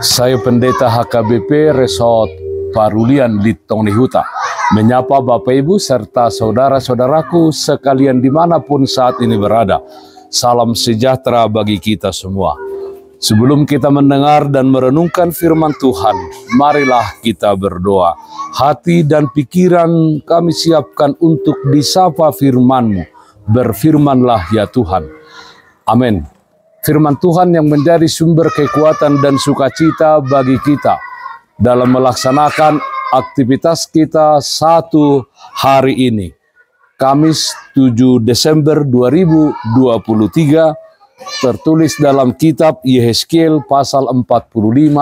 Saya Pendeta HKBP Resort Parulian Litong Nihuta menyapa Bapak Ibu serta saudara-saudaraku sekalian dimanapun saat ini berada. Salam sejahtera bagi kita semua. Sebelum kita mendengar dan merenungkan firman Tuhan, marilah kita berdoa. Hati dan pikiran kami siapkan untuk disapa firman-Mu. Berfirmanlah ya Tuhan. Amin. Firman Tuhan yang menjadi sumber kekuatan dan sukacita bagi kita dalam melaksanakan aktivitas kita satu hari ini. Kamis 7 Desember 2023 tertulis dalam kitab Yehezkiel pasal 45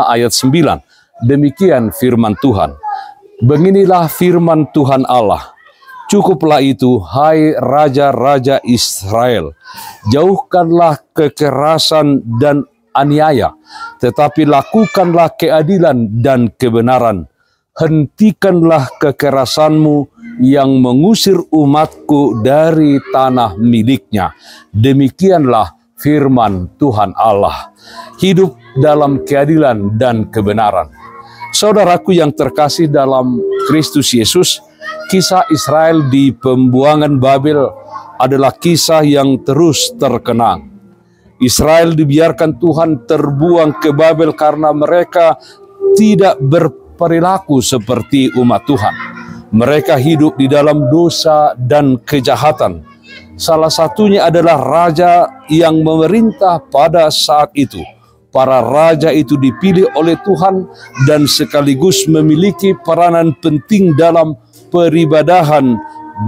ayat 9. Demikian firman Tuhan. Beginilah firman Tuhan Allah. Cukuplah itu, hai raja-raja Israel. Jauhkanlah kekerasan dan aniaya, tetapi lakukanlah keadilan dan kebenaran. Hentikanlah kekerasanmu yang mengusir umatku dari tanah miliknya. Demikianlah firman Tuhan Allah. Hidup dalam keadilan dan kebenaran. Saudaraku yang terkasih dalam Kristus Yesus, kisah Israel di pembuangan Babel adalah kisah yang terus terkenang. Israel dibiarkan Tuhan terbuang ke Babel karena mereka tidak berperilaku seperti umat Tuhan. Mereka hidup di dalam dosa dan kejahatan. Salah satunya adalah raja yang memerintah pada saat itu. Para raja itu dipilih oleh Tuhan dan sekaligus memiliki peranan penting dalam peribadahan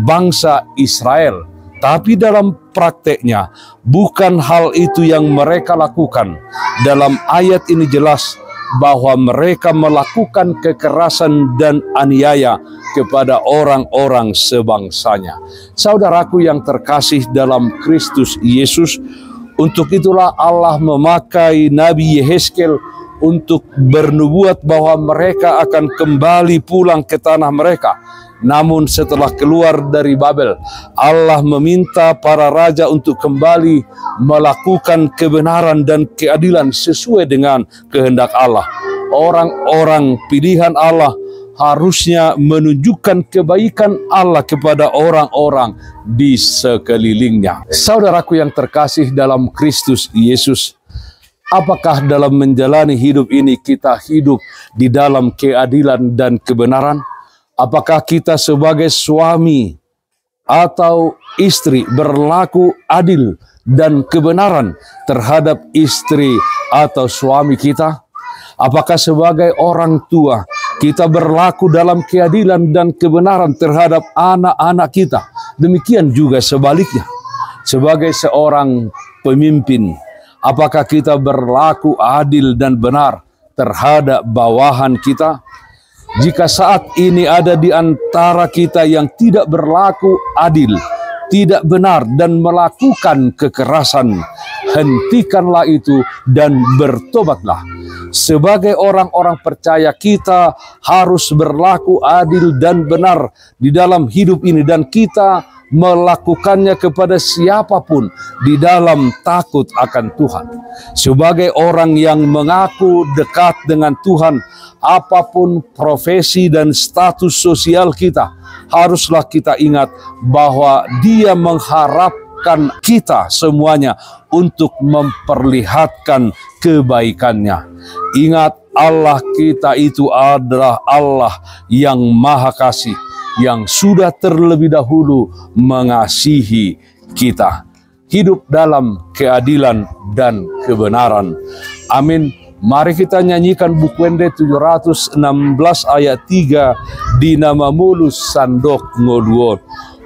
bangsa Israel. Tapi dalam prakteknya, bukan hal itu yang mereka lakukan. Dalam ayat ini jelas bahwa mereka melakukan kekerasan dan aniaya kepada orang-orang sebangsanya. Saudaraku yang terkasih dalam Kristus Yesus, untuk itulah Allah memakai Nabi Yehezkiel untuk bernubuat bahwa mereka akan kembali pulang ke tanah mereka. Namun setelah keluar dari Babel, Allah meminta para raja untuk kembali melakukan kebenaran dan keadilan sesuai dengan kehendak Allah. Orang-orang pilihan Allah harusnya menunjukkan kebaikan Allah kepada orang-orang di sekelilingnya. Saudaraku yang terkasih dalam Kristus Yesus, apakah dalam menjalani hidup ini kita hidup di dalam keadilan dan kebenaran? Apakah kita sebagai suami atau istri berlaku adil dan kebenaran terhadap istri atau suami kita? Apakah sebagai orang tua kita berlaku dalam keadilan dan kebenaran terhadap anak-anak kita? Demikian juga sebaliknya. Sebagai seorang pemimpin, apakah kita berlaku adil dan benar terhadap bawahan kita? Jika saat ini ada di antara kita yang tidak berlaku adil, tidak benar dan melakukan kekerasan, hentikanlah itu dan bertobatlah. Sebagai orang-orang percaya, kita harus berlaku adil dan benar di dalam hidup ini, dan kita melakukannya kepada siapapun di dalam takut akan Tuhan. Sebagai orang yang mengaku dekat dengan Tuhan, apapun profesi dan status sosial kita, haruslah kita ingat bahwa Dia mengharapkan kita semuanya untuk memperlihatkan kebaikannya. Ingat, Allah kita itu adalah Allah yang Maha Kasih, yang sudah terlebih dahulu mengasihi kita. Hidup dalam keadilan dan kebenaran. Amin. Mari kita nyanyikan buku Wende 716 ayat 3. Di nama mulus sandok ngoduon.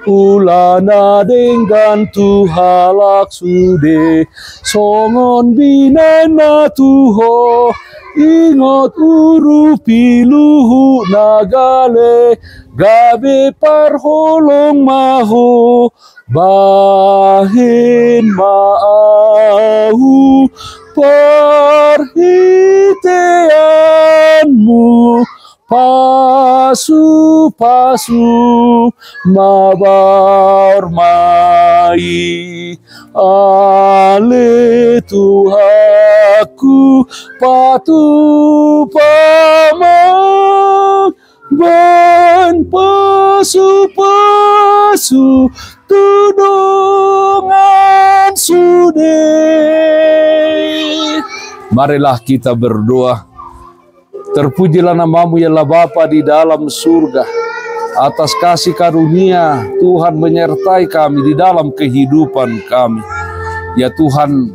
Ulana dengan tuhalak sude, songon binena tuho, ingot uru piluhu nagale, gabe parholong maho, bahin maahu, perhiteanmu, pasu-pasu mabar mai ale Tuhaku patu pamang ban pasu-pasu tudungan sude. Marilah kita berdoa. Terpujilah namamu ya Allah Bapa di dalam surga. Atas kasih karunia Tuhan menyertai kami di dalam kehidupan kami. Ya Tuhan,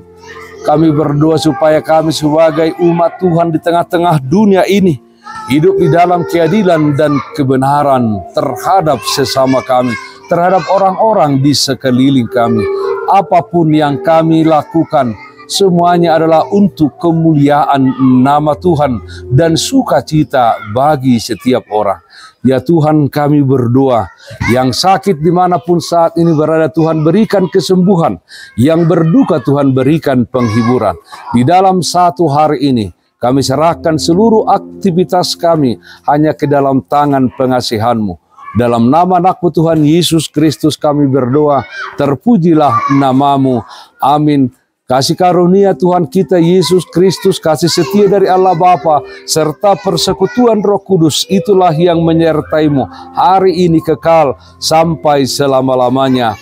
kami berdoa supaya kami sebagai umat Tuhan di tengah-tengah dunia ini hidup di dalam keadilan dan kebenaran terhadap sesama kami, terhadap orang-orang di sekeliling kami. Apapun yang kami lakukan, semuanya adalah untuk kemuliaan nama Tuhan dan sukacita bagi setiap orang. Ya Tuhan, kami berdoa, yang sakit dimanapun saat ini berada, Tuhan berikan kesembuhan. Yang berduka, Tuhan berikan penghiburan. Di dalam satu hari ini, kami serahkan seluruh aktivitas kami hanya ke dalam tangan pengasihan-Mu. Dalam nama anak-Mu Tuhan Yesus Kristus kami berdoa, terpujilah namamu. Amin. Kasih karunia Tuhan kita Yesus Kristus, kasih setia dari Allah Bapa, serta persekutuan Roh Kudus, itulah yang menyertaimu hari ini kekal sampai selama-lamanya.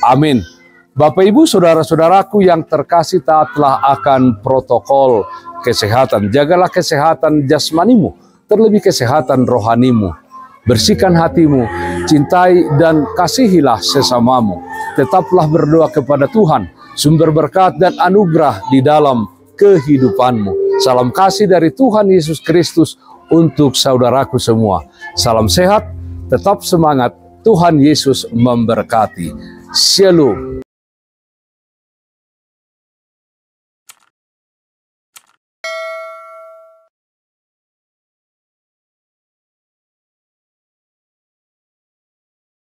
Amin. Bapak Ibu saudara-saudaraku yang terkasih, taatlah akan protokol kesehatan. Jagalah kesehatan jasmanimu, terlebih kesehatan rohanimu. Bersihkan hatimu, cintai dan kasihilah sesamamu. Tetaplah berdoa kepada Tuhan, sumber berkat dan anugerah di dalam kehidupanmu. Salam kasih dari Tuhan Yesus Kristus untuk saudaraku semua. Salam sehat, tetap semangat, Tuhan Yesus memberkati. Shalom.